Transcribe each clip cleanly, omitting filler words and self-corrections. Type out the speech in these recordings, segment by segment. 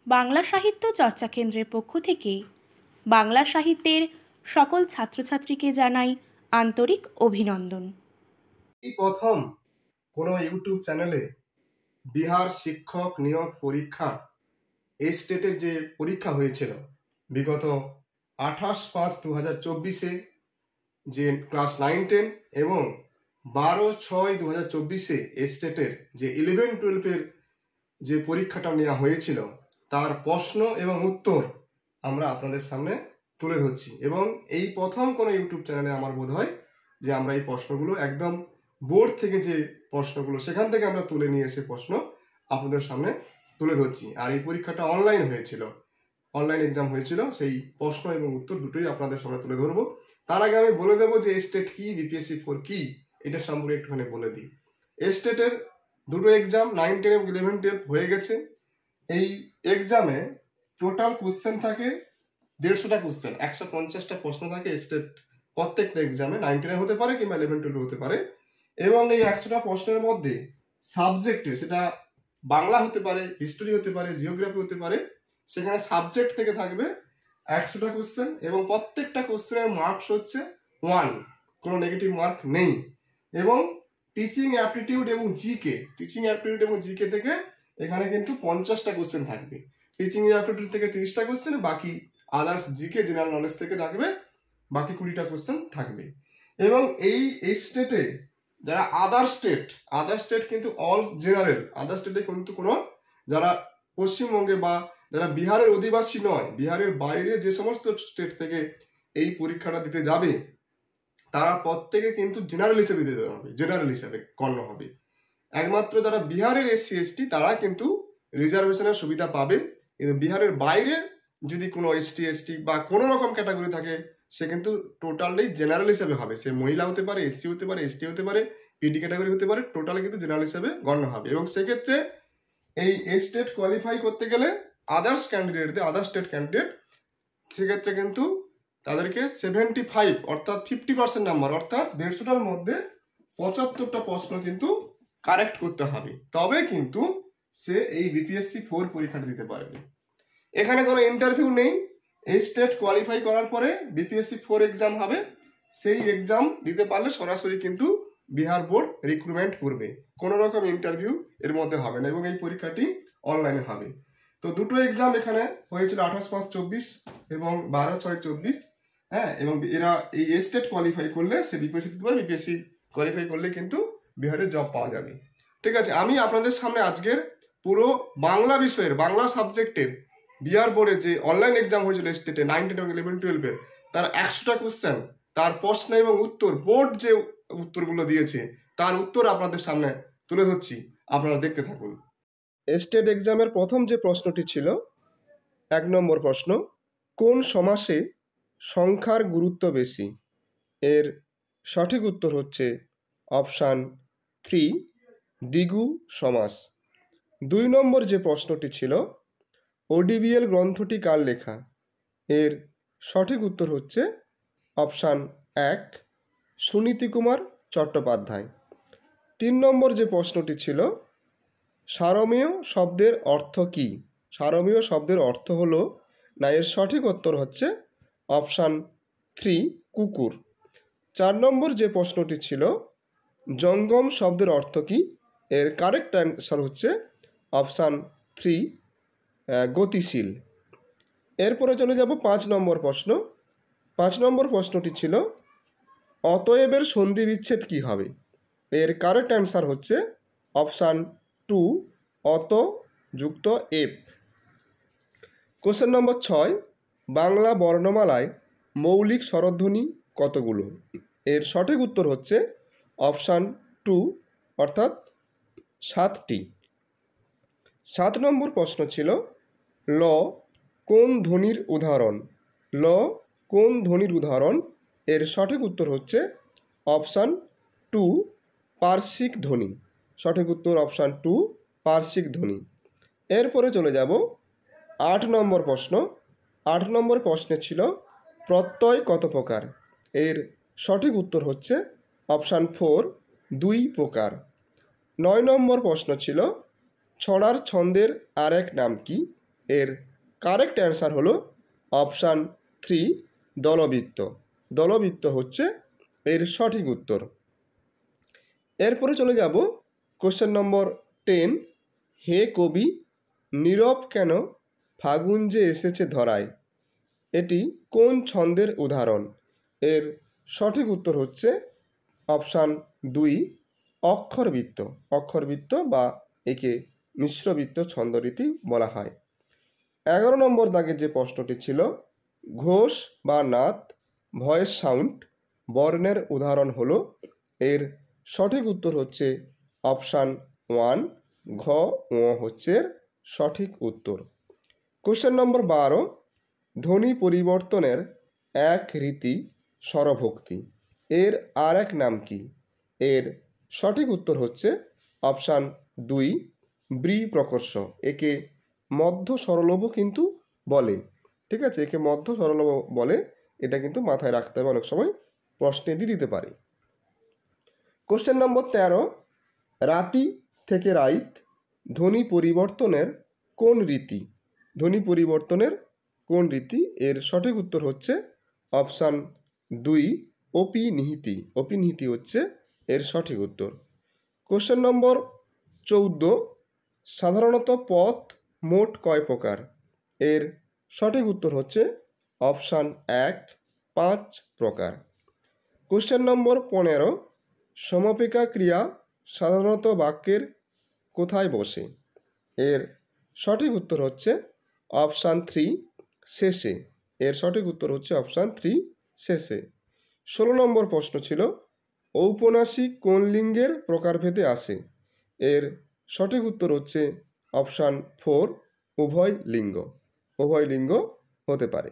বাংলা সাহিত্য চর্চা কেন্দ্রের পক্ষ থেকে বাংলা সাহিত্যের সকল ছাত্রছাত্রীকে জানাই আন্তরিক অভিনন্দন। এই প্রথম কোনো ইউটিউব চ্যানেলে বিহার শিক্ষক নিয়োগ পরীক্ষা স্টেটের যে পরীক্ষা হয়েছিল বিগত 28/5/2024 যে ক্লাস 9-10 এবং 12/6/2024 স্টেটের যে 11-12 যে পরীক্ষাটা নেওয়া হয়েছিল তার প্রশ্ন এবং উত্তর আমরা আপনাদের সামনে তুলে ধরছি। এবং এই প্রথম কোনো ইউটিউব চ্যানেলে আমার বোধ হয় যে আমরা এই প্রশ্নগুলো একদম বোর্ড থেকে যে প্রশ্নগুলো সেখান থেকে আমরা তুলে নিয়ে এসে প্রশ্ন আপনাদের সামনে তুলে ধরছি। আর এই পরীক্ষাটা অনলাইন হয়েছিল, অনলাইন এক্সাম হয়েছিল, সেই প্রশ্ন এবং উত্তর দুটোই আপনাদের সামনে তুলে ধরবো। তার আগে আমি বলে দেবো যে স্টেট কি, বিপিএসসি 4 কি, এটা সম্পর্কে একটুখানি বলে দিই। স্টেটের দুটো এক্সাম 9, 10 এবং 11, 12 হয়ে গেছে। এই এক্সামে টোটাল কোশ্চেন থাকে 150টা কোশ্চেন, 150টা প্রশ্ন থাকে স্টেট প্রত্যেকটা এক্সামে। 9, 10 হতে পারে কিংবা 11, 12 হতে পারে। এবং এই 100টা প্রশ্নের মধ্যে সাবজেক্টে, সেটা বাংলা হতে পারে, হিস্ট্রি হতে পারে, জিওগ্রাফি হতে পারে, সেখানে সাবজেক্ট থেকে থাকবে 100টা কোশ্চেন এবং প্রত্যেকটা কোশ্চেনের মার্কস হচ্ছে 1, কোনো নেগেটিভ মার্ক নেই। এবং টিচিং অ্যাপটিটিউড এবং জিকে, টিচিং অ্যাপটিটিউড এবং জিকে থেকে এখানে কিন্তু 50টা কোশ্চেন থাকবে। টিচিং অ্যাপটিটিউড থেকে 30টা কোশ্চেন, বাকি আদার্স জিকে জেনারেল নলেজ থেকে থাকবে বাকি 20টা কোশ্চেন থাকবে। এবং এই স্টেটে যারা আদার স্টেট কিন্তু অল জেনারেল, আদার স্টেটে কিন্তু কোনো যারা পশ্চিমবঙ্গে বা যারা বিহারের অধিবাসী নয়, বিহারের বাইরে যে সমস্ত স্টেট থেকে এই পরীক্ষাটা দিতে যাবে তারা প্রত্যেকে কিন্তু জেনারেল হিসেবে দিতে হবে, জেনারেল হিসেবে গণ্য হবে। একমাত্র যারা বিহারের SC ST তারা কিন্তু রিজার্ভেশনের সুবিধা পাবে। কিন্তু বিহারের বাইরে যদি কোনো ST ST বা কোনো রকম ক্যাটাগরি থাকে সে কিন্তু টোটালি জেনারেল হিসেবে হবে। সে মহিলা হতে পারে, SC হতে পারে, ST হতে পারে, PD ক্যাটাগরি হতে পারে, টোটালি কিন্তু জেনারেল হিসেবে গণ্য হবে। এবং সেক্ষেত্রে এই স্টেট কোয়ালিফাই করতে গেলে আদার স্টেট ক্যান্ডিডেট সেক্ষেত্রে কিন্তু তাদেরকে 75 অর্থাৎ 50% নাম্বার, অর্থাৎ 150টার মধ্যে 75টা প্রশ্ন কিন্তু কারেক্ট করতে হবে, তবে কিন্তু সে এই বিপিএসসি 4 পরীক্ষাটা দিতে পারবে। এখানে কোনো ইন্টারভিউ নেই। এই স্টেট কোয়ালিফাই করার পরে বিপিএসসি 4 এক্সাম হবে, সেই এক্সাম দিতে পারলে সরাসরি কিন্তু বিহার বোর্ড রিক্রুটমেন্ট করবে, কোনো রকম ইন্টারভিউ এর মধ্যে হবে না এবং এই পরীক্ষাটি অনলাইনে হবে। তো দুটো এক্সাম এখানে হয়েছিল 28/5/24 এবং 12/6/24। হ্যাঁ, এবং এরা এই স্টেট কোয়ালিফাই করলে সে বিপিএসসি দিতে পারে, বিপিএসসি কোয়ালিফাই করলে কিন্তু বিহারে জব পাওয়া যাবে। ঠিক আছে, আমি আপনাদের সামনে আজকের পুরো বাংলা বিষয়ের, বাংলা সাবজেক্টের বিহার বোর্ডে যে অনলাইন এক্সাম হয়েছিল স্টেটে 9, 10 এবং 11, 12 তার 100টা কোশ্চেন, তার প্রশ্ন এবং উত্তর, বোর্ড যে উত্তরগুলো দিয়েছে তার উত্তর আপনাদের সামনে তুলে ধরছি, আপনারা দেখতে থাকুন। স্টেট এক্সামের প্রথম যে প্রশ্নটি ছিল 1 নম্বর প্রশ্ন, কোন সমাসে সংখ্যার গুরুত্ব বেশি? এর সঠিক উত্তর হচ্ছে অপশান 3, দ্বিগু সমাস। 2 নম্বর যে প্রশ্নটি ছিল, ODBL গ্রন্থটি কার লেখা? এর সঠিক উত্তর হচ্ছে অপশান 1, সুনীতি কুমার চট্টোপাধ্যায়। 3 নম্বর যে প্রশ্নটি ছিল, সারমেয় শব্দের অর্থ কী? সারমেয় শব্দের অর্থ হলো না, এর সঠিক উত্তর হচ্ছে অপশান 3, কুকুর। 4 নম্বর যে প্রশ্নটি ছিল, জঙ্গম শব্দের অর্থ কী? এর কারেক্ট অ্যান্সার হচ্ছে অপশান 3, গতিশীল। এরপরে চলে যাব 5 নম্বর প্রশ্ন। 5 নম্বর প্রশ্নটি ছিল, অতএবের সন্ধি বিচ্ছেদ কী হবে? এর কারেক্ট অ্যান্সার হচ্ছে অপশান 2, অত যুক্ত এপ। কোশ্চেন নম্বর 6, বাংলা বর্ণমালায় মৌলিক স্বরধ্বনি কতগুলো? এর সঠিক উত্তর হচ্ছে অপশান 2, অর্থাৎ 7টি। 7 নম্বর প্রশ্ন ছিল, ল কোন ধ্বনির উদাহরণ? ল কোন ধ্বনির উদাহরণ? এর সঠিক উত্তর হচ্ছে অপশান 2, পার্শ্বিক ধ্বনি। সঠিক উত্তর অপশান 2, পার্শ্বিক ধ্বনি। এরপরে চলে যাব 8 নম্বর প্রশ্ন। 8 নম্বর প্রশ্নে ছিল, প্রত্যয় কত প্রকার? এর সঠিক উত্তর হচ্ছে অপশান 4, 2 প্রকার। 9 নম্বর প্রশ্ন ছিল, ছড়ার ছন্দের আরেক নাম কি? এর কারেক্ট অ্যান্সার হলো অপশান 3 দলবৃত্ত। দলবৃত্ত হচ্ছে এর সঠিক উত্তর। এরপরে চলে যাব কোশ্চেন নম্বর 10। হে কবি, নীরব কেন ফাগুন যে এসেছে ধরায়, এটি কোন ছন্দের উদাহরণ? এর সঠিক উত্তর হচ্ছে অপশান 2 অক্ষরবৃত্ত। অক্ষরবৃত্ত বা একে মিশ্রবৃত্ত ছন্দরীতি বলা হয়। 11 নম্বর দাগের যে প্রশ্নটি ছিল, ঘোষ বা নাত ভয়েস সাউন্ড বর্ণের উদাহরণ হলো, এর সঠিক উত্তর হচ্ছে অপশান 1 ঘ ঙ হচ্ছে এর সঠিক উত্তর। Question number 12। ধ্বনি পরিবর্তনের এক রীতি স্বরভক্তি, এর আর এক নাম কি? এর সঠিক উত্তর হচ্ছে অপশান 2 ব্রি প্রকর্ষ। একে মধ্য স্বরলোভও কিন্তু বলে। ঠিক আছে, একে মধ্য স্বরলোভ বলে। এটা কিন্তু মাথায় রাখতে হবে, অনেক সময় প্রশ্নে দিয়ে দিতে পারে। Question number 13। রাতি থেকে রাইত ধ্বনি পরিবর্তনের কোন রীতি? ধ্বনি পরিবর্তনের কোন রীতি? এর সঠিক উত্তর হচ্ছে অপশান 2 অপি নিহিতি। অপি নিহিতি হচ্ছে এর সঠিক উত্তর। Question number 14। সাধারণত পথ মোট কয় প্রকার? এর সঠিক উত্তর হচ্ছে অপশান 1 5 প্রকার। Question number 15। সমাপিকা ক্রিয়া সাধারণত বাক্যের কোথায় বসে? এর সঠিক উত্তর হচ্ছে অপশান 3 শেষে। এর সঠিক উত্তর হচ্ছে অপশান 3 শেষে। 16 নম্বর প্রশ্ন ছিল, ঔপন্যাসিক কোন লিঙ্গের প্রকারভেদে আসে? এর সঠিক উত্তর হচ্ছে অপশান 4 উভয় লিঙ্গ। উভয় লিঙ্গ হতে পারে।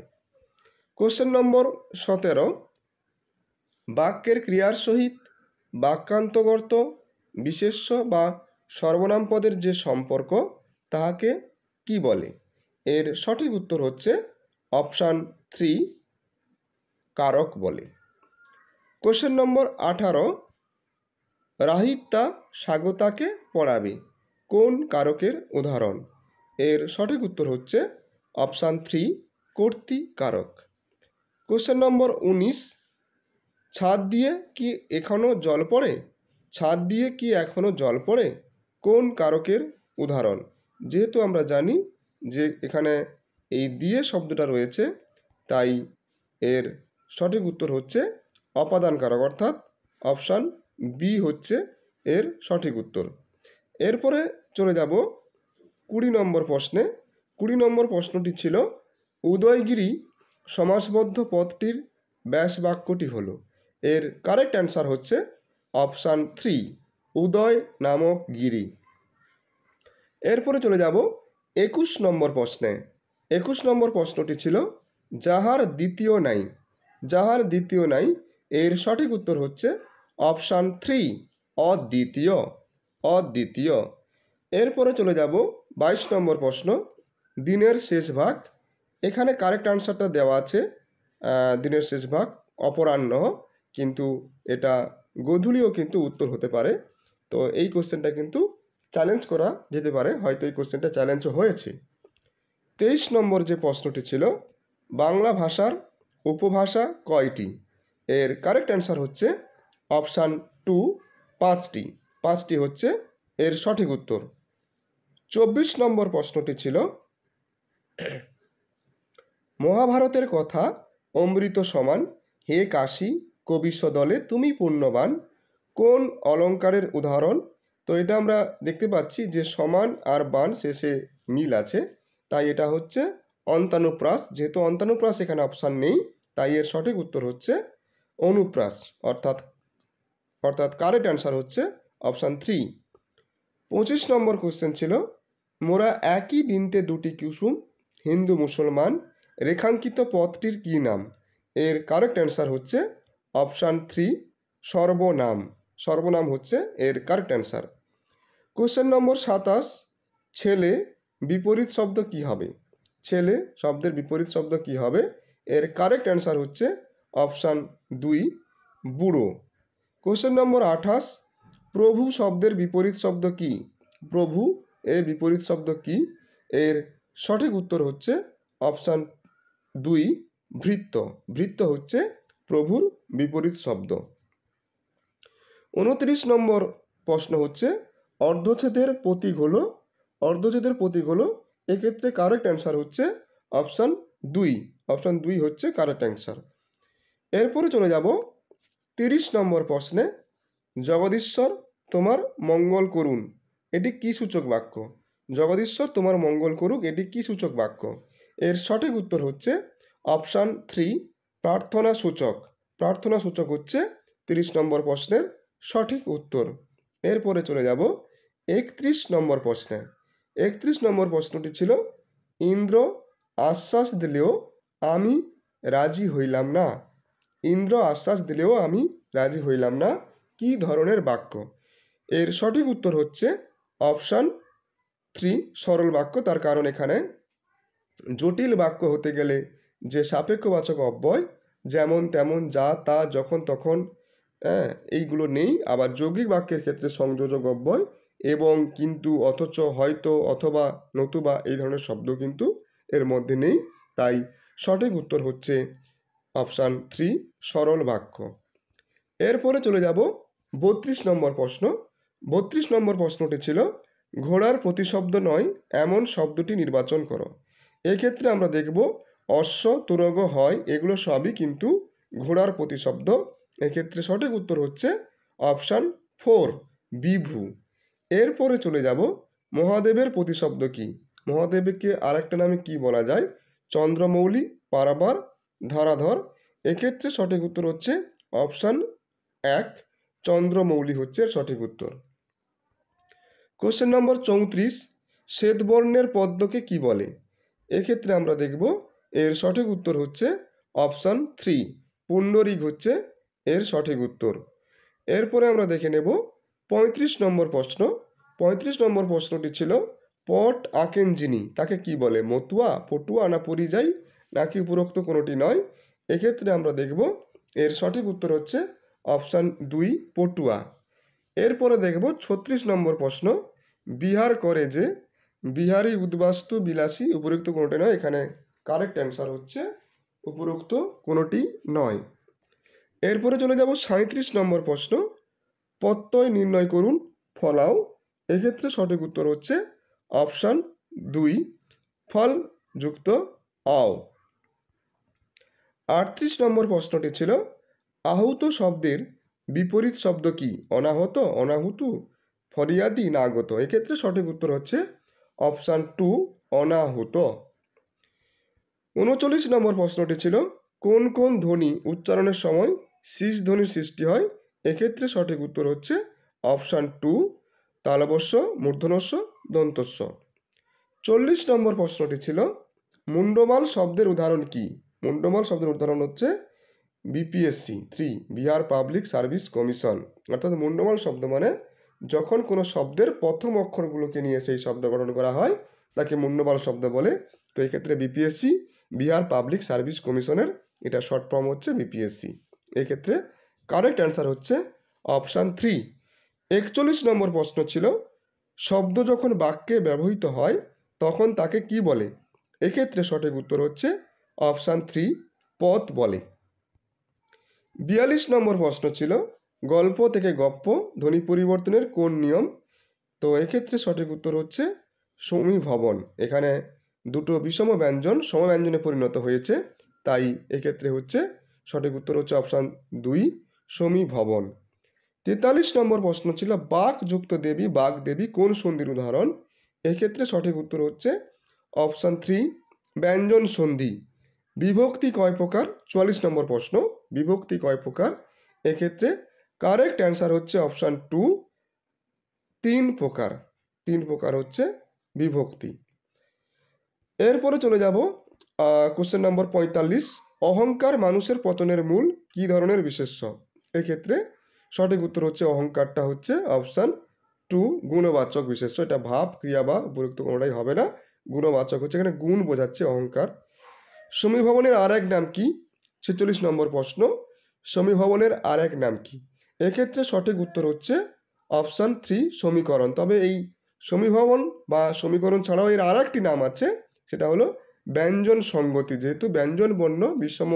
Question number 17। বাক্যের ক্রিয়ার সহিত বাক্যান্তর্গত বিশেষ্য বা সর্বনাম পদের যে সম্পর্ক তাহাকে কি বলে? এর সঠিক উত্তর হচ্ছে অপশান 3 কারক বলে। Question number 18। রাহিত্যা স্বাগতাকে পড়াবে কোন কারকের উদাহরণ? এর সঠিক উত্তর হচ্ছে অপশান 3 কর্তৃ কারক। Question number 19। ছাদ দিয়ে কি এখনো জল পড়ে? ছাদ দিয়ে কি এখনো জল পড়ে কোন কারকের উদাহরণ? যেহেতু আমরা জানি যে এখানে এই দিয়ে শব্দটা রয়েছে, তাই এর সঠিক উত্তর হচ্ছে অপাদান কারক, অর্থাৎ অপশান বি হচ্ছে এর সঠিক উত্তর। এরপরে চলে যাব 20 নম্বর প্রশ্নে। 20 নম্বর প্রশ্নটি ছিল, উদয়গিরি সমাসবদ্ধ পদটির ব্যাস বাক্যটি হলো। এর কারেক্ট অ্যান্সার হচ্ছে অপশান 3 উদয় নামক গিরি। এরপরে চলে যাব 21 নম্বর প্রশ্নে। 21 নম্বর প্রশ্নটি ছিল, যাহার দ্বিতীয় নাই। যাহার দ্বিতীয় নাই এর সঠিক উত্তর হচ্ছে অপশান 3 অদ্বিতীয়। অদ্বিতীয়। এরপরে চলে যাব 22 নম্বর প্রশ্ন, দিনের শেষ ভাগ। এখানে কারেক্ট আনসারটা দেওয়া আছে দিনের শেষ ভাগ অপরাহ্ন, কিন্তু এটা গোধূলিও কিন্তু উত্তর হতে পারে। তো এই কোশ্চেনটা কিন্তু চ্যালেঞ্জ করা যেতে পারে, হয়তো এই কোশ্চেনটা চ্যালেঞ্জও হয়েছে। 23 নম্বর যে প্রশ্নটি ছিল, বাংলা ভাষার উপভাষা কয়টি? এর কারেক্ট অ্যান্সার হচ্ছে অপশান 2 5টি। 5টি হচ্ছে এর সঠিক উত্তর। 24 নম্বর প্রশ্নটি ছিল, মহাভারতের কথা অমৃত সমান, হে কাশী কবিশ দলে তুমি পুণ্যবান কোন অলঙ্কারের উদাহরণ? তো এটা আমরা দেখতে পাচ্ছি যে সমান আর বান শেষে মিল আছে, তাই এটা হচ্ছে অন্তানুপ্রাস। যেহেতু অন্তানুপ্রাস এখানে অপশান নেই, তাই এর সঠিক উত্তর হচ্ছে অনুপ্রাস, অর্থাৎ কারেক্ট অ্যান্সার হচ্ছে অপশান 3। 25 নম্বর কোশ্চেন ছিল, মোরা একই বৃন্তে দুটি কুসুম হিন্দু মুসলমান রেখাঙ্কিত পথটির কি নাম? এর কারেক্ট অ্যান্সার হচ্ছে অপশান 3 সর্বনাম। সর্বনাম হচ্ছে এর কারেক্ট অ্যান্সার। Question number 27। ছেলে বিপরীত শব্দ কি হবে? ছেলে শব্দের বিপরীত শব্দ কি হবে? এর কারেক্ট অ্যান্সার হচ্ছে অপশান 2 বুড়ো। Question number 28। প্রভু শব্দের বিপরীত শব্দ কি? প্রভু এর বিপরীত শব্দ কি? এর সঠিক উত্তর হচ্ছে অপশান 2 ভৃত্য। ভৃত্য হচ্ছে প্রভুর বিপরীত শব্দ। 29 নম্বর প্রশ্ন হচ্ছে অর্ধছেদের প্রতীক হলো, অর্ধছেদের প্রতীক হলো, এক্ষেত্রে কারেক্ট অ্যান্সার হচ্ছে অপশান 2। অপশান 2 হচ্ছে কারেক্ট অ্যান্সার। এরপরে চলে যাব 30 নম্বর প্রশ্নে। জগদীশ্বর তোমার মঙ্গল করুন, এটি কি সূচক বাক্য? জগদীশ্বর তোমার মঙ্গল করুক, এটি কি সূচক বাক্য? এর সঠিক উত্তর হচ্ছে অপশান 3 প্রার্থনা সূচক। প্রার্থনা সূচক হচ্ছে 30 নম্বর প্রশ্নের সঠিক উত্তর। এরপরে চলে যাব 31 নম্বর প্রশ্নে। 31 নম্বর প্রশ্নটি ছিল ইন্দ্র আশ্বাস দিলেও আমি রাজি হইলাম না। ইন্দ্র আশ্বাস দিলেও আমি রাজি হইলাম না, কি ধরনের বাক্য? এর সঠিক উত্তর হচ্ছে অপশান 3 সরল বাক্য। তার কারণ এখানে জটিল বাক্য হতে গেলে যে সাপেক্ষবাচক অব্যয় যেমন তেমন যা তা যখন তখন এইগুলো নেই। আবার যৌগিক বাক্যের ক্ষেত্রে সংযোজক অব্যয় এবং কিন্তু, অথচ, হয়তো, অথবা, নতুবা এই ধরনের শব্দ কিন্তু এর মধ্যে নেই। তাই সঠিক উত্তর হচ্ছে অপশান 3 সরল বাক্য। এরপরে চলে যাব 32 নম্বর প্রশ্ন। 32 নম্বর প্রশ্নটি ছিল ঘোড়ার প্রতিশব্দ নয় এমন শব্দটি নির্বাচন করো। এক্ষেত্রে আমরা দেখব অশ্ব, তুরগ, হয়, এগুলো সবই কিন্তু ঘোড়ার প্রতিশব্দ। এক্ষেত্রে সঠিক উত্তর হচ্ছে অপশান 4 বিভু। এরপরে চলে যাব মহাদেবের প্রতিশব্দ কি? মহাদেবকে আরেকটা নামে কি বলা যায়? চন্দ্রমৌলি, পারাবার, ধরাধর। এক্ষেত্রে সঠিক উত্তর হচ্ছে অপশান 1 চন্দ্রমৌলি হচ্ছে সঠিক উত্তর। কোশ্চেন নম্বর 34 শ্বেতবর্ণের পদ্মকে কি বলে? এক্ষেত্রে আমরা দেখব এর সঠিক উত্তর হচ্ছে অপশান 3 পুণ্ডরীক হচ্ছে এর সঠিক উত্তর। এরপরে আমরা দেখে নেব 35 নম্বর প্রশ্ন। 35 নম্বর প্রশ্নটি ছিল পট আঁকেন যিনি তাকে কি বলে? মতুয়া, পটুয়া, না পরিযায়ী, নাকি উপরোক্ত কোনোটি নয়? এক্ষেত্রে আমরা দেখব এর সঠিক উত্তর হচ্ছে অপশান 2 পটুয়া। এরপরে দেখব 36 নম্বর প্রশ্ন বিহার করে যে বিহারী উদ্বাস্তু বিলাসী, উপরোক্ত কোনোটি নয়। এখানে কারেক্ট অ্যান্সার হচ্ছে উপরোক্ত কোনোটি নয়। এরপরে চলে যাব 37 নম্বর প্রশ্ন প্রত্যয় নির্ণয় করুন ফলাও। এক্ষেত্রে সঠিক উত্তর হচ্ছে অপশান 2 ফল যুক্ত অও। 38 নম্বর প্রশ্নটি ছিল আহুত শব্দের বিপরীত শব্দ কি? অনাহত, অনাহুতু, ফরিয়াদি, না আগত। এক্ষেত্রে সঠিক উত্তর হচ্ছে অপশান 2 অনাহুত। 39 নম্বর প্রশ্নটি ছিল কোন কোন ধ্বনি উচ্চারণের সময় শীষ ধ্বনির সৃষ্টি হয়? এক্ষেত্রে সঠিক উত্তর হচ্ছে অপশান 2 তালবস্য, মূর্ধন্যস্য, দন্তস্য। 40 নম্বর প্রশ্নটি ছিল মুন্ডমাল শব্দের উদাহরণ কি? মুন্ডমাল শব্দের উদাহরণ হচ্ছে BPSC 3 Bihar public service commission. অর্থাৎ মুন্ডমাল শব্দ মানে যখন কোনো শব্দের প্রথম অক্ষরগুলোকে নিয়ে সেই শব্দ গঠন করা হয় তাকে মুন্ডমাল শব্দ বলে। তো এক্ষেত্রে বিপিএসসি বিহার পাবলিক সার্ভিস কমিশনের এটা শর্ট ফর্ম হচ্ছে বিপিএসসি। এক্ষেত্রে কারেক্ট অ্যান্সার হচ্ছে অপশান 3। 41 নম্বর প্রশ্ন ছিল শব্দ যখন বাক্যে ব্যবহৃত হয় তখন তাকে কি বলে? এক্ষেত্রে সঠিক উত্তর হচ্ছে অপশান 3 পদ বলে। 42 নম্বর প্রশ্ন ছিল গল্প থেকে গপ্প ধ্বনি পরিবর্তনের কোন নিয়ম? তো এক্ষেত্রে সঠিক উত্তর হচ্ছে সমীভবন। এখানে দুটো বিষম ব্যঞ্জন সমব্যঞ্জনে পরিণত হয়েছে, তাই এক্ষেত্রে হচ্ছে সঠিক উত্তর হচ্ছে অপশান 2 সমীভবন। 43 নম্বর প্রশ্ন ছিল বাক যুক্ত দেবী বাক দেবী কোন সন্ধির উদাহরণ? এক্ষেত্রে সঠিক উত্তর হচ্ছে অপশান 3 ব্যঞ্জন সন্ধি। বিভক্তি কয় প্রকার? 44 নম্বর প্রশ্ন বিভক্তি কয় প্রকার? এক্ষেত্রে কারেক্ট অ্যান্সার হচ্ছে অপশান 2 3 প্রকার। 3 প্রকার হচ্ছে বিভক্তি। এরপরে চলে যাব কোশ্চেন নম্বর 45 অহংকার মানুষের পতনের মূল, কি ধরনের বিশেষ্য? এক্ষেত্রে সঠিক উত্তর হচ্ছে অহংকারটা হচ্ছে অপশান 2 গুণবাচক বিশেষ্য। এটা ভাব, ক্রিয়া বা উপযুক্ত কোনোটাই হবে না, গুণবাচক হচ্ছে, এখানে গুণ বোঝাচ্ছে অহংকার। সমীভবনের আর এক নাম কি? 46 নম্বর প্রশ্ন সমীভবনের আর এক নাম কি? এক্ষেত্রে সঠিক উত্তর হচ্ছে অপশান 3 সমীকরণ। তবে এই সমীভবন বা সমীকরণ ছাড়াও এর আর একটি নাম আছে, সেটা হলো ব্যঞ্জন সঙ্গতি। যেহেতু ব্যঞ্জন বর্ণ বিষম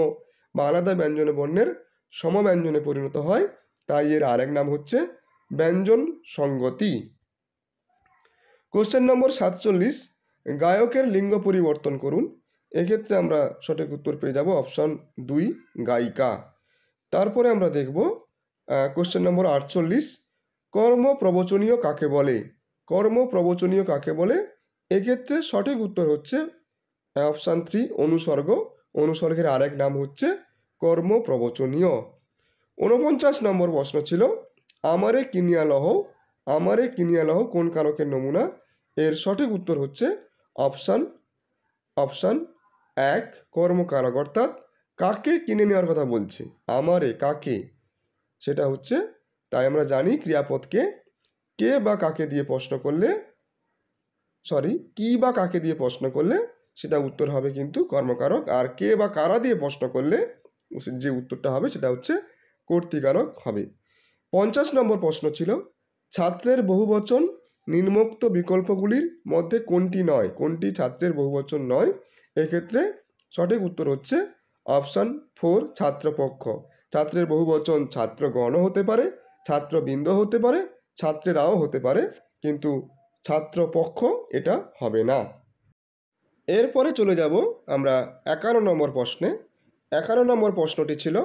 বা আলাদা ব্যঞ্জন বর্ণের সমব্যঞ্জনে পরিণত হয়, তাই এর আরেক নাম হচ্ছে ব্যঞ্জন সঙ্গতি। কোশ্চেন নম্বর 47, গায়কের লিঙ্গ পরিবর্তন করুন। এক্ষেত্রে আমরা সঠিক উত্তর পেয়ে যাব অপশন 2, গায়িকা। তারপরে আমরা দেখব কোশ্চেন নম্বর 48, কর্ম প্রবচনীয় কাকে বলে? কর্ম প্রবচনীয় কাকে বলে? এক্ষেত্রে সঠিক উত্তর হচ্ছে অপশন 3, অনুসর্গ। অনুসর্গের আরেক নাম হচ্ছে কর্ম প্রবচনীয়। 49 নম্বর প্রশ্ন ছিল, আমারে কিনিয়া লহ। আমারে কিনিয়া লহ কোন কারকের নমুনা? এর সঠিক উত্তর হচ্ছে অপশন 1, কর্মকারক। অর্থাৎ কাকে কিনে নেওয়ার কথা বলছে, আমারে কাকে, সেটা হচ্ছে, তাই আমরা জানি ক্রিয়াপদকে কে বা কাকে দিয়ে প্রশ্ন করলে, কি বা কাকে দিয়ে প্রশ্ন করলে সেটা উত্তর হবে কিন্তু কর্মকারক, আর কে বা কারা দিয়ে প্রশ্ন করলে যে উত্তরটা হবে সেটা হচ্ছে কর্তৃকারক হবে। 50 নম্বর প্রশ্ন ছিল, ছাত্রের বহুবচন নিম্নোক্ত বিকল্পগুলির মধ্যে কোনটি নয়? কোনটি ছাত্রের বহুবচন নয়? এক্ষেত্রে সঠিক উত্তর হচ্ছে অপশন 4, ছাত্রপক্ষ। ছাত্রের বহুবচন ছাত্রগণও হতে পারে, ছাত্রবৃন্দ হতে পারে, ছাত্রেরাও হতে পারে, কিন্তু ছাত্রপক্ষ এটা হবে না। এরপরে চলে যাব আমরা 51 নম্বর প্রশ্নে। 51 নম্বর প্রশ্নটি ছিল,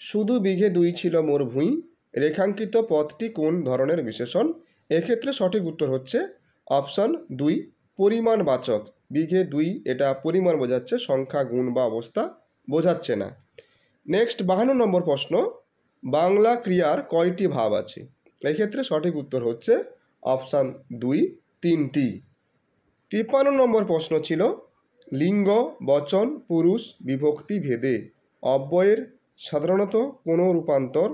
শুধু বিঘে 2 ছিল মোর ভুঁই, রেখাঙ্কিত পদটি কোন ধরনের বিশেষণ? এক্ষেত্রে সঠিক উত্তর হচ্ছে অপশন 2, পরিমাণবাচক। বিঘে 2 এটা পরিমাণ বোঝাচ্ছে, সংখ্যা গুণ বা অবস্থা বোঝাচ্ছে না। নেক্সট 52 নম্বর প্রশ্ন, বাংলা ক্রিয়ার কয়টি ভাব আছে? এক্ষেত্রে সঠিক উত্তর হচ্ছে অপশন 2, 3টি। 53 নম্বর প্রশ্ন ছিল, লিঙ্গ, বচন, পুরুষ, বিভক্তি ভেদে অব্যয়ের সাধারণত কোনো রূপান্তর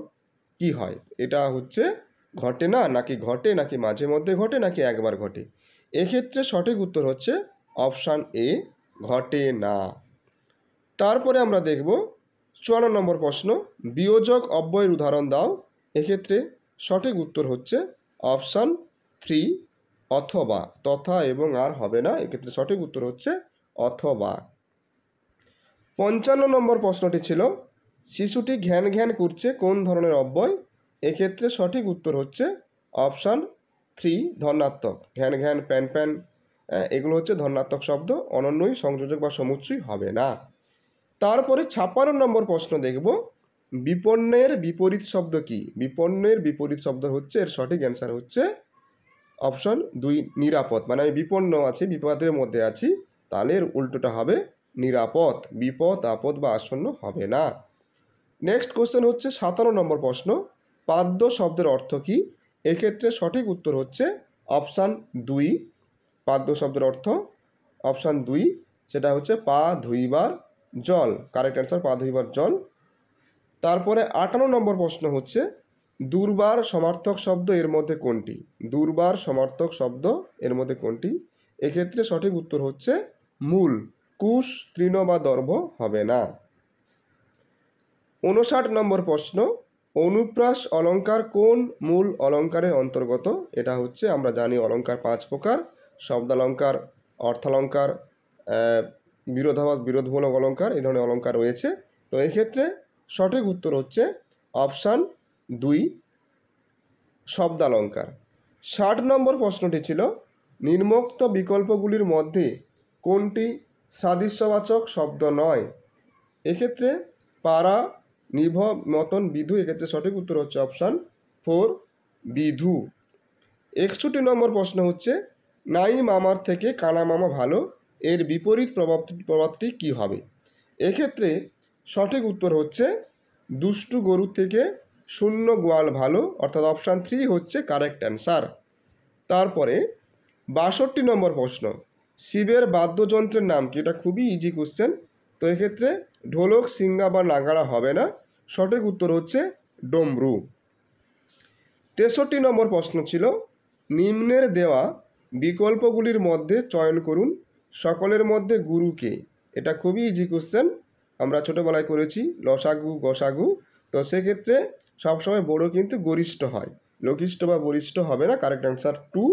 কি হয়? এটা হচ্ছে ঘটে না, নাকি ঘটে, নাকি মাঝে মধ্যে ঘটে, নাকি একবার ঘটে? এক্ষেত্রে সঠিক উত্তর হচ্ছে অপশান এ, ঘটে না। তারপরে আমরা দেখব 54 নম্বর প্রশ্ন, বিয়োজক অব্যয়ের উদাহরণ দাও। এক্ষেত্রে সঠিক উত্তর হচ্ছে অপশান 3, অথবা। তথা এবং আর হবে না, এক্ষেত্রে সঠিক উত্তর হচ্ছে অথবা। 55 নম্বর প্রশ্নটি ছিল, শিশুটি ঘ্যান ঘ্যান করছে কোন ধরনের অব্যয়? এক্ষেত্রে সঠিক উত্তর হচ্ছে অপশান 3, ধনাত্মক। ঘ্যান ঘ্যান, প্যান প্যান, এগুলো হচ্ছে ধনাত্মক শব্দ, অনন্যই সংযোজক বা সমুচ্চয় হবে না। তারপরে 56 নম্বর প্রশ্ন দেখব, বিপন্নের বিপরীত শব্দ কি? বিপন্নের বিপরীত শব্দ হচ্ছে, এর সঠিক অ্যান্সার হচ্ছে অপশন 2, নিরাপদ। মানে আমি বিপন্ন আছি, বিপদের মধ্যে আছি, তাহলে এর উল্টোটা হবে নিরাপদ। বিপদ, আপদ বা আসন্ন হবে না। নেক্সট কোশ্চেন হচ্ছে 57 নম্বর প্রশ্ন, পাদ্য শব্দের অর্থ কি? এক্ষেত্রে সঠিক উত্তর হচ্ছে অপশান 2, পাদ্য শব্দের অর্থ অপশান 2, সেটা হচ্ছে পা ধুইবার জল। কারেক্ট অ্যান্সার পা ধুইবার জল। তারপরে 58 নম্বর প্রশ্ন হচ্ছে, দুর্বার সমার্থক শব্দ এর মধ্যে কোনটি? দুর্বার সমার্থক শব্দ এর মধ্যে কোনটি? এক্ষেত্রে সঠিক উত্তর হচ্ছে মূল। কুশ, তৃণ বা দর্ভ হবে না। 59 নম্বর প্রশ্ন, অনুপ্রাস অলঙ্কার কোন মূল অলঙ্কারের অন্তর্গত? এটা হচ্ছে, আমরা জানি অলঙ্কার 5 প্রকার, শব্দালঙ্কার, অর্থালঙ্কার, বিরোধাভাস বিরোধমূলক অলঙ্কার, এই ধরনের অলঙ্কার রয়েছে। তো এক্ষেত্রে সঠিক উত্তর হচ্ছে অপশান 2, শব্দালঙ্কার। 60 নম্বর প্রশ্নটি ছিল, নিম্নোক্ত বিকল্পগুলির মধ্যে কোনটি সাদৃশ্যবাচক শব্দ নয়? এক্ষেত্রে পাড়া, নিভ, মতন, বিধু, এক্ষেত্রে সঠিক উত্তর হচ্ছে অপশান 4, বিধু। 61 নম্বর প্রশ্ন হচ্ছে, নাই মামার থেকে কানা মামা ভালো, এর বিপরীত প্রবাদটি কি হবে? এক্ষেত্রে সঠিক উত্তর হচ্ছে দুষ্টু গরুর থেকে শূন্য গোয়াল ভালো, অর্থাৎ অপশান 3 হচ্ছে কারেক্ট অ্যান্সার। তারপরে 62 নম্বর প্রশ্ন, শিবের বাদ্যযন্ত্রের নাম কি? এটা খুবই ইজি কোশ্চেন। তো এক্ষেত্রে ঢোলক, সিঙ্গা বা নাগাড়া হবে না, সঠিক উত্তর হচ্ছে ডমরু। 63 নম্বর প্রশ্ন ছিল, নিম্নের দেওয়া বিকল্পগুলির মধ্যে চয়ন করুন, সকলের মধ্যে গুরুকে। এটা খুবই ইজি কোশ্চেন, আমরা ছোটোবেলায় করেছি, লসাগু গসাগু। তো সেক্ষেত্রে সবসময় বড় কিন্তু গরিষ্ঠ হয়, লঘিষ্ঠ বা বরিষ্ঠ হবে না। কারেক্ট অ্যান্সার 2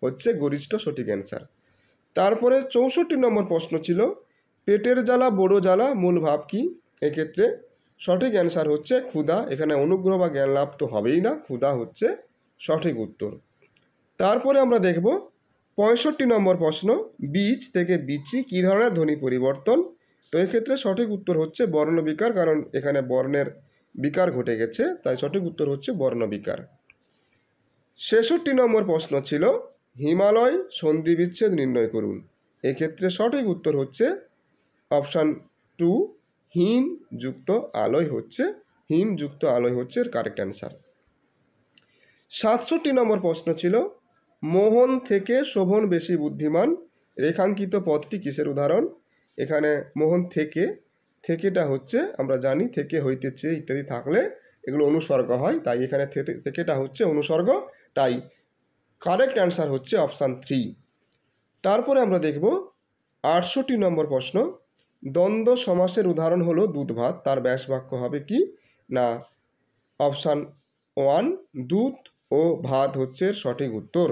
হচ্ছে গরিষ্ঠ সঠিক অ্যান্সার। তারপরে 64 নম্বর প্রশ্ন ছিল পেটের জ্বালা বড় জ্বালা মূল ভাব কি? এক্ষেত্রে সঠিক অ্যান্সার হচ্ছে ক্ষুধা। এখানে অনুগ্রহ বা জ্ঞান লাভ তো হবেই না, ক্ষুধা হচ্ছে সঠিক উত্তর। তারপরে আমরা দেখব 65 নম্বর প্রশ্ন বীজ থেকে বিচি কী ধরনের ধ্বনি পরিবর্তন? তো এক্ষেত্রে সঠিক উত্তর হচ্ছে বর্ণ বিকার, কারণ এখানে বর্ণের বিকার ঘটে গেছে, তাই সঠিক উত্তর হচ্ছে বর্ণ বিকার। 66 নম্বর প্রশ্ন ছিল হিমালয় সন্ধি বিচ্ছেদ নির্ণয় করুন। এক্ষেত্রে সঠিক উত্তর হচ্ছে অপশান 2 হিম যুক্ত আলোয় হচ্ছে এর কারেক্ট অ্যান্সার। 67 নম্বর প্রশ্ন ছিল মোহন থেকে শোভন বেশি বুদ্ধিমান রেখাঙ্কিত পদটি কিসের উদাহরণ? এখানে মোহন থেকেটা হচ্ছে আমরা জানি থেকে হইতেছে ইত্যাদি থাকলে এগুলো অনুসর্গ হয়, তাই এখানে থেকেটা হচ্ছে অনুসর্গ, তাই কারেক্ট অ্যান্সার হচ্ছে অপশান 3। তারপরে আমরা দেখব 68 নম্বর প্রশ্ন দ্বন্দ্ব সমাসের উদাহরণ হলো দুধ ভাত, তার ব্যাস বাক্য হবে কি? না অপশান 1 দুধ ও ভাত হচ্ছে সঠিক উত্তর।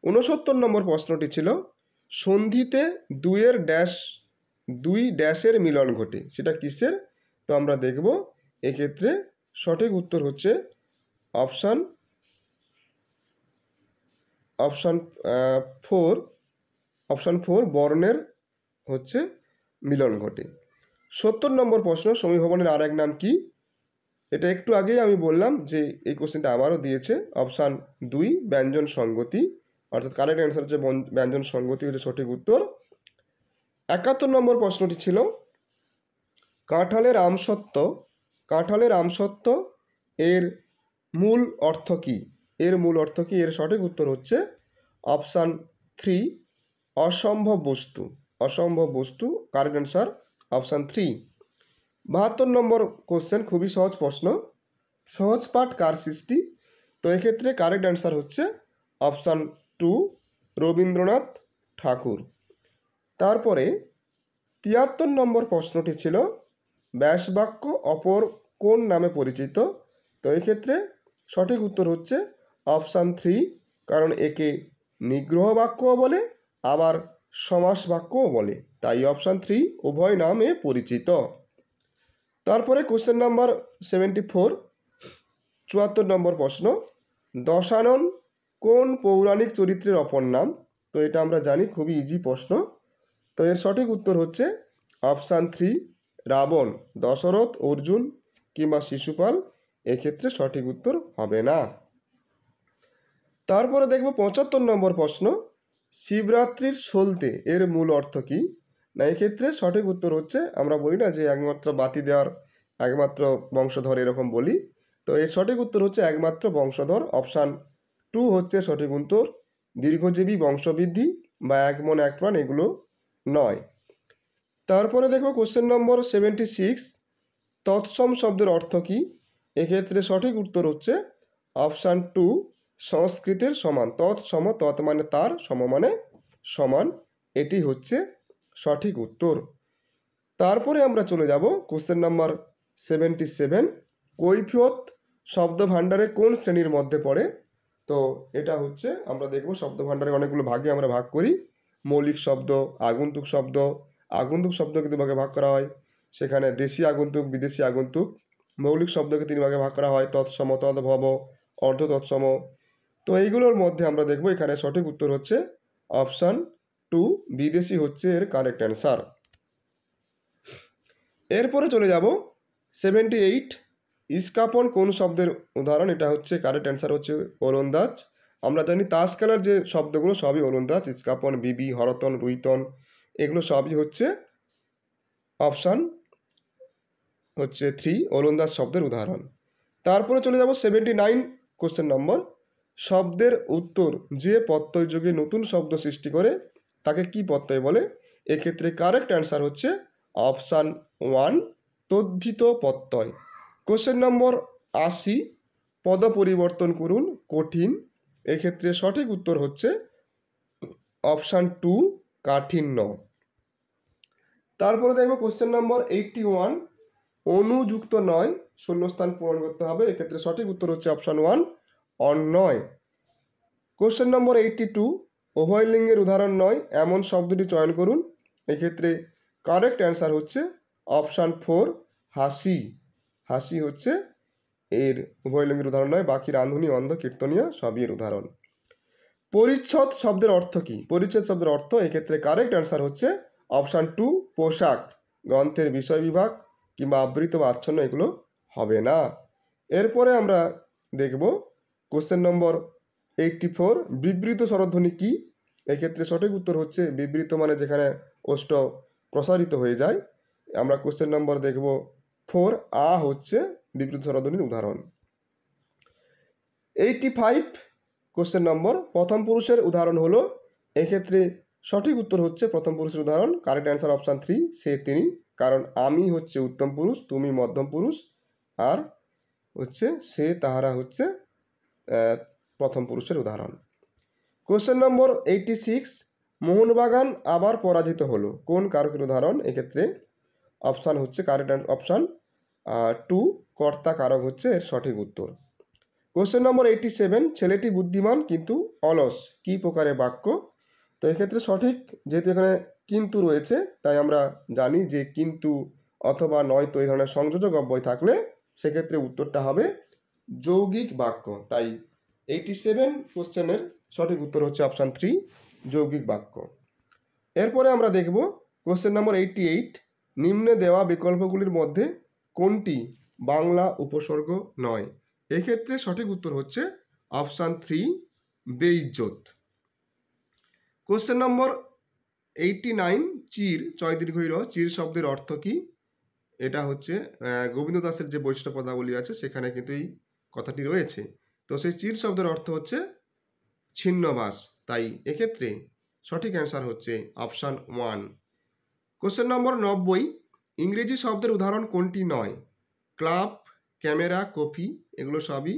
69 নম্বর প্রশ্নটি ছিল সন্ধিতে দুই ড্যাশের মিলন ঘটে, সেটা কিসের? তো আমরা দেখব এক্ষেত্রে সঠিক উত্তর হচ্ছে অপশান 4 বর্ণের হচ্ছে মিলন ঘটে। 70 নম্বর প্রশ্ন সমীভবনের আর এক নাম কি? এটা একটু আগেই আমি বললাম যে এই কোশ্চেনটা আমারও দিয়েছে, অপশান 2 ব্যঞ্জন সংগতি, অর্থাৎ কারেক্ট অ্যান্সার হচ্ছে ব্যঞ্জন সংগতি হচ্ছে সঠিক উত্তর। 71 নম্বর প্রশ্নটি ছিল কাঁঠালের আমসত্ত্ব এর মূল অর্থ কি? এর সঠিক উত্তর হচ্ছে অপশান 3 অসম্ভব বস্তু কারেক্ট অ্যান্সার অপশান 3। 72 নম্বর কোশ্চেন খুবই সহজ প্রশ্ন সহজ পাঠ কার সৃষ্টি? তো এক্ষেত্রে কারেক্ট অ্যান্সার হচ্ছে অপশান 2 রবীন্দ্রনাথ ঠাকুর। তারপরে 73 নম্বর প্রশ্নটি ছিল ব্যাসবাক্য অপর কোন নামে পরিচিত? তো এক্ষেত্রে সঠিক উত্তর হচ্ছে অপশান 3, কারণ একে নিগ্রহ বাক্যও বলে আবার সমাস বাক্যও বলে, তাই অপশান 3 উভয় নামে পরিচিত। তারপরে কোশ্চেন নাম্বার 74 74 নম্বর প্রশ্ন দশানন কোন পৌরাণিক চরিত্রের অপর নাম? তো এটা আমরা জানি, খুবই ইজি প্রশ্ন। তো এর সঠিক উত্তর হচ্ছে অপশান 3 রাবণ। দশরথ, অর্জুন কিংবা শিশুপাল এক্ষেত্রে সঠিক উত্তর হবে না। তারপরে দেখব 75 নম্বর প্রশ্ন শিবরাত্রির সলতে এর মূল অর্থ কি? না এক্ষেত্রে সঠিক উত্তর হচ্ছে আমরা বলি না যে একমাত্র বাতি দেওয়ার একমাত্র বংশধর, এরকম বলি, তো এর সঠিক উত্তর হচ্ছে একমাত্র বংশধর, অপশান 2 হচ্ছে সঠিক উত্তর। দীর্ঘজীবী বংশবৃদ্ধি বা এক মন এক প্রাণ এগুলো নয়। তারপরে দেখব কোশ্চেন নম্বর 76 তৎসম শব্দের অর্থ কি? এক্ষেত্রে সঠিক উত্তর হচ্ছে অপশান 2 সংস্কৃতের সমান। তৎসম, তৎ মানে তার, সম মানে সমান, এটি হচ্ছে সঠিক উত্তর। তারপরে আমরা চলে যাব কোশ্চেন নাম্বার 77 কৈফিয়ত শব্দ ভাণ্ডারে কোন শ্রেণীর মধ্যে পড়ে? তো এটা হচ্ছে আমরা দেখব শব্দ ভাণ্ডারে অনেকগুলো ভাগে আমরা ভাগ করি। মৌলিক শব্দ, আগন্তুক শব্দকে 2 ভাগে ভাগ করা হয়, সেখানে দেশি আগন্তুক, বিদেশি আগন্তুক। মৌলিক শব্দকে 3 ভাগে ভাগ করা হয়, তৎসম, তদ্ভব, অর্ধ তৎসম। তো এইগুলোর মধ্যে আমরা দেখব এখানে সঠিক উত্তর হচ্ছে অপশান 2 বিদেশি হচ্ছে এর কারেক্ট অ্যান্সার। এরপরে চলে যাব 78 ইস্কাপন কোন শব্দের উদাহরণ? এটা হচ্ছে কারেক্ট অ্যান্সার হচ্ছে ওলন্দাজ। আমরা জানি তাস খেলার যে শব্দগুলো সবই ওলন্দাজ, ইস্কাপন, বিবি, হরতন, রুইতন এগুলো সবই হচ্ছে অপশান হচ্ছে 3 ওলন্দাজ শব্দের উদাহরণ। তারপরে চলে যাব 79 কোশ্চেন নম্বর শব্দের উত্তর যে প্রত্যয় যোগে নতুন শব্দ সৃষ্টি করে তাকে কি প্রত্যয় বলে? এক্ষেত্রে কারেক্ট অ্যান্সার হচ্ছে অপশান 1 তদ্ধিত প্রত্যয়। কোশ্চেন নম্বর 80 পদ পরিবর্তন করুন কঠিন। এক্ষেত্রে সঠিক উত্তর হচ্ছে অপশান 2 কাঠিন্য। তারপরে দেখব কোশ্চেন নম্বর 81 অনুযুক্ত নয় শূন্যস্থান পূরণ করতে হবে। এক্ষেত্রে সঠিক উত্তর হচ্ছে অপশান 1 অন্যয়। কোশ্চেন নম্বর 82 উভয় লিঙ্গের উদাহরণ নয় এমন শব্দটি চয়ন করুন। এক্ষেত্রে কারেক্ট অ্যান্সার হচ্ছে অপশান 4 হাসি। হাসি হচ্ছে এর উভয় লিঙ্গের উদাহরণ নয়, বাকি রাঁধুনি, অন্ধ, কীর্তনীয় সবই এর উদাহরণ। পরিচ্ছদ শব্দের অর্থ কি? পরিচ্ছদ শব্দের অর্থ এক্ষেত্রে কারেক্ট অ্যান্সার হচ্ছে অপশান 2 পোশাক। গ্রন্থের বিষয় বিভাগ কিংবা আবৃত বা আচ্ছন্ন এগুলো হবে না। এরপরে আমরা দেখব কোশ্চেন নম্বর 84 বিবৃত স্বরধ্বনি কি? এক্ষেত্রে সঠিক উত্তর হচ্ছে বিবৃত মানে যেখানে ওষ্ঠ প্রসারিত হয়ে যায়। আমরা কোশ্চেন নম্বর দেখব 4 আ হচ্ছে বিবৃত স্বরধ্বনির উদাহরণ। 85 কোশ্চেন নম্বর প্রথম পুরুষের উদাহরণ হলো। এক্ষেত্রে সঠিক উত্তর হচ্ছে প্রথম পুরুষের উদাহরণ। কারেক্ট অ্যান্সার অপশান 3 সে তিনি, কারণ আমি হচ্ছে উত্তম পুরুষ, তুমি মধ্যম পুরুষ, আর হচ্ছে সে তাহারা হচ্ছে প্রথম পুরুষের উদাহরণ। কোশ্চেন নম্বর 86 মোহনবাগান আবার পরাজিত হলো কোন কারকের উদাহরণ? এক্ষেত্রে অপশান হচ্ছে কারেক্ট অপশান 2 কর্তা কারক হচ্ছে এর সঠিক উত্তর। কোশ্চেন নম্বর 87 ছেলেটি বুদ্ধিমান কিন্তু অলস কি প্রকারের বাক্য? তো এক্ষেত্রে সঠিক, যেহেতু এখানে কিন্তু রয়েছে তাই আমরা জানি যে কিন্তু অথবা নয়তো এই ধরনের সংযোজক অব্যয় থাকলে সেক্ষেত্রে উত্তরটা হবে যৌগিক বাক্য। তাই 87 কোশ্চেনের সঠিক উত্তর হচ্ছে অপশান 3 যৌগিক বাক্য। এরপরে আমরা দেখব কোশ্চেন নম্বর 88 নিম্নে দেওয়া বিকল্পগুলির মধ্যে কোনটি বাংলা উপসর্গ নয়? এক্ষেত্রে সঠিক উত্তর হচ্ছে অপশান 3 বেইজ্জত। কোশ্চেন নম্বর 89 চির চয় দীর্ঘই র চির শব্দের অর্থ কি? এটা হচ্ছে গোবিন্দ দাসের যে বৈশিষ্ট্য পদাবলী আছে সেখানে কিন্তু এই কথাটি রয়েছে। তো সেই চির শব্দের অর্থ হচ্ছে ছিন্নবাস। তাই এক্ষেত্রে সঠিক অ্যান্সার হচ্ছে অপশান 1। কোশ্চেন নম্বর 90 ইংরেজি শব্দের উদাহরণ কোনটি নয়? ক্লাব, ক্যামেরা, কফি এগুলো সবই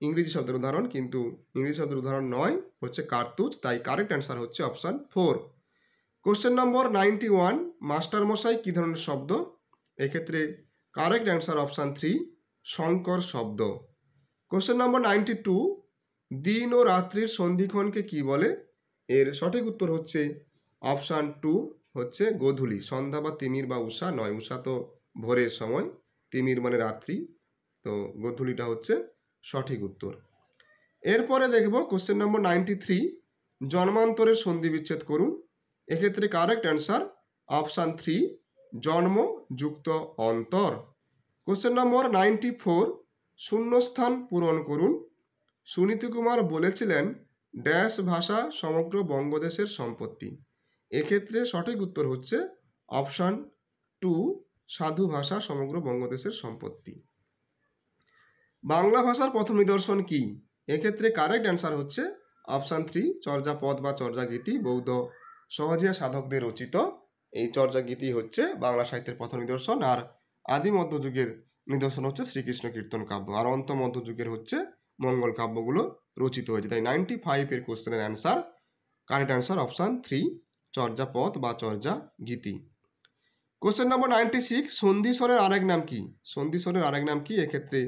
ইংরেজি শব্দের উদাহরণ, কিন্তু ইংরেজি শব্দের উদাহরণ নয় হচ্ছে কার্তুজ। তাই কারেক্ট অ্যান্সার হচ্ছে অপশান 4। কোশ্চেন নম্বর 91 মাস্টার মশাই কি ধরনের শব্দ? এক্ষেত্রে কারেক্ট অ্যান্সার অপশান 3 শঙ্কর শব্দ। কোশ্চেন নম্বর 92 দিন ও রাত্রির সন্ধিক্ষণকে কি বলে? এর সঠিক উত্তর হচ্ছে অপশান 2 হচ্ছে গোধূলি। সন্ধ্যা বা তিমির বা উষা নয়, উষা তো ভোরের সময়, তিমির মানে রাত্রি, তো গোধূলিটা হচ্ছে সঠিক উত্তর। এরপরে দেখব কোশ্চেন নম্বর 93 জন্মান্তরের সন্ধি বিচ্ছেদ করুন। এক্ষেত্রে কারেক্ট অ্যান্সার অপশান 3 জন্ম যুক্ত অন্তর। কোশ্চেন নম্বর 94 শূন্যস্থান পূরণ করুন। সুনীতি কুমার বলেছিলেন ড্যাশ ভাষা সমগ্র বঙ্গদেশের সম্পত্তি। এক্ষেত্রে সঠিক উত্তর হচ্ছে অপশান 2 সাধু ভাষা সমগ্র বঙ্গদেশের সম্পত্তি। বাংলা ভাষার প্রথম নিদর্শন কি? এক্ষেত্রে কারেক্ট অ্যান্সার হচ্ছে অপশান 3 চর্যাপদ বা চর্যাগীতি, বৌদ্ধ সহজিয়া সাধকদের রচিত এই চর্যাগীতি হচ্ছে বাংলা সাহিত্যের প্রথম নিদর্শন। আর আদি মধ্যযুগের নিদর্শন হচ্ছে শ্রীকৃষ্ণ কীর্তন কাব্য, আর অন্ত মধ্যযুগের হচ্ছে মঙ্গল কাব্যগুলো রচিত হয়েছে। তাই 95 এর কোশ্চেনের answer correct answer option 3 Charyapada বা চর্যাগীতি। কোশ্চেন নম্বর 96 সন্ধিস্বরের আরেক নাম কি? সন্ধিস্বরের আরেক নাম কি? এক্ষেত্রে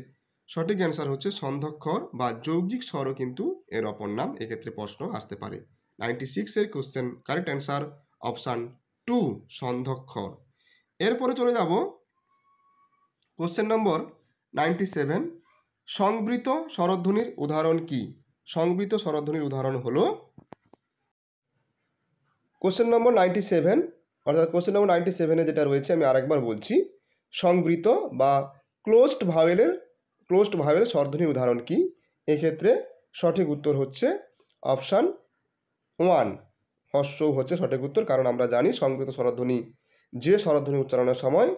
সঠিক অ্যান্সার হচ্ছে সন্ধক্ষর বা যৌগিক স্বরও কিন্তু এর অপর নাম। এক্ষেত্রে প্রশ্ন আসতে পারে। 96 এর কোশ্চেন কারেক্ট অ্যান্সার অপশান 2 সন্ধক্ষর। এরপরে চলে যাব কোশ্চেন নম্বর 97 সংবৃত স্বরধ্বনির উদাহরণ কি? সংবৃত স্বরধ্বনির উদাহরণ হলো কোশ্চেন নম্বর 97 অর্থাৎ কোশ্চেন নম্বর 97 যেটা রয়েছে আমি আরেকবার বলছি, সংবৃত বা ক্লোজড ভাওয়েল স্বরধ্বনির উদাহরণ কি? এক্ষেত্রে সঠিক উত্তর হচ্ছে অপশান 1 হস্যৌ হচ্ছে সঠিক উত্তর, কারণ আমরা জানি সংবৃত স্বরধ্বনি যে স্বরধ্বনি উচ্চারণের সময়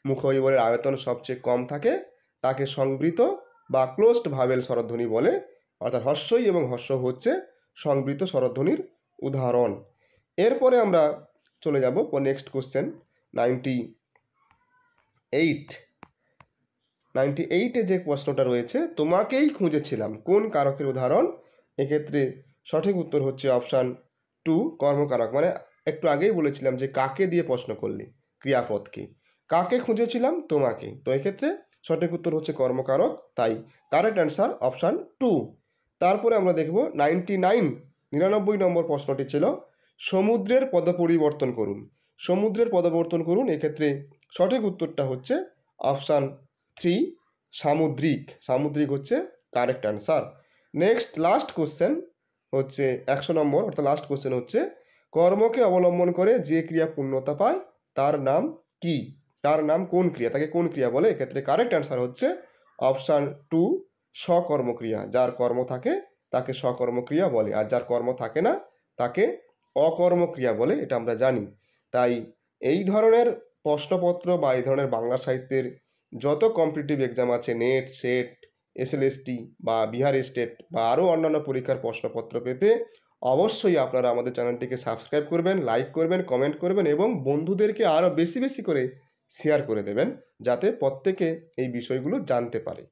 মুখগহ্বরের আয়তন সবচেয়ে কম থাকে তাকে সংবৃত বা ক্লোজড ভাওয়েল স্বরধ্বনি বলে। অর্থাৎ হস্যই এবং হস্যৌ হচ্ছে সংবৃত স্বরধ্বনির উদাহরণ। এরপরে আমরা চলে যাব নেক্সট কোশ্চেন 98 যে প্রশ্নটা রয়েছে তোমাকেই খুঁজেছিলাম কোন কারকের উদাহরণ? এক্ষেত্রে সঠিক উত্তর হচ্ছে অপশান 2 কর্মকারক। মানে একটু আগেই বলেছিলাম যে কাকে দিয়ে প্রশ্ন করলে, ক্রিয়াপদকে। কাকে খুঁজেছিলাম? তোমাকে। তো এক্ষেত্রে সঠিক উত্তর হচ্ছে কর্মকারক। তাই কারেক্ট অ্যান্সার অপশান 2। তারপরে আমরা দেখব 99 99 নম্বর প্রশ্নটি ছিল সমুদ্রের পদ পরিবর্তন করুন। সমুদ্রের পদ পরিবর্তন করুন, এক্ষেত্রে সঠিক উত্তরটা হচ্ছে অপশান 3 সামুদ্রিক। সামুদ্রিক হচ্ছে correct answer. Next last question হচ্ছে 100 নম্বর, অর্থাৎ লাস্ট কোশ্চেন হচ্ছে কর্মকে অবলম্বন করে যে ক্রিয়া পূর্ণতা পায় তার নাম কি? তার নাম কোন ক্রিয়া, তাকে কোন ক্রিয়া বলে? এক্ষেত্রে কারেক্ট অ্যান্সার হচ্ছে অপশান 2 সকর্মক্রিয়া। যার কর্ম থাকে তাকে সকর্মক্রিয়া বলে, আর যার কর্ম থাকে না তাকে অকর্মক্রিয়া বলে, এটা আমরা জানি। তাই এই ধরনের প্রশ্নপত্র বা এই ধরনের বাংলা সাহিত্যের যত কম্পিটিটিভ এক্সাম আছে, নেট, সেট, এসএলএসটি বা বিহার স্টেট বা আরও অন্যান্য পরীক্ষার প্রশ্নপত্র পেতে অবশ্যই আপনারা আমাদের চ্যানেলটিকে সাবস্ক্রাইব করবেন, লাইক করবেন, কমেন্ট করবেন এবং বন্ধুদেরকে আরও বেশি বেশি করে শেয়ার করে দেবেন, যাতে প্রত্যেকে এই বিষয়গুলো জানতে পারে।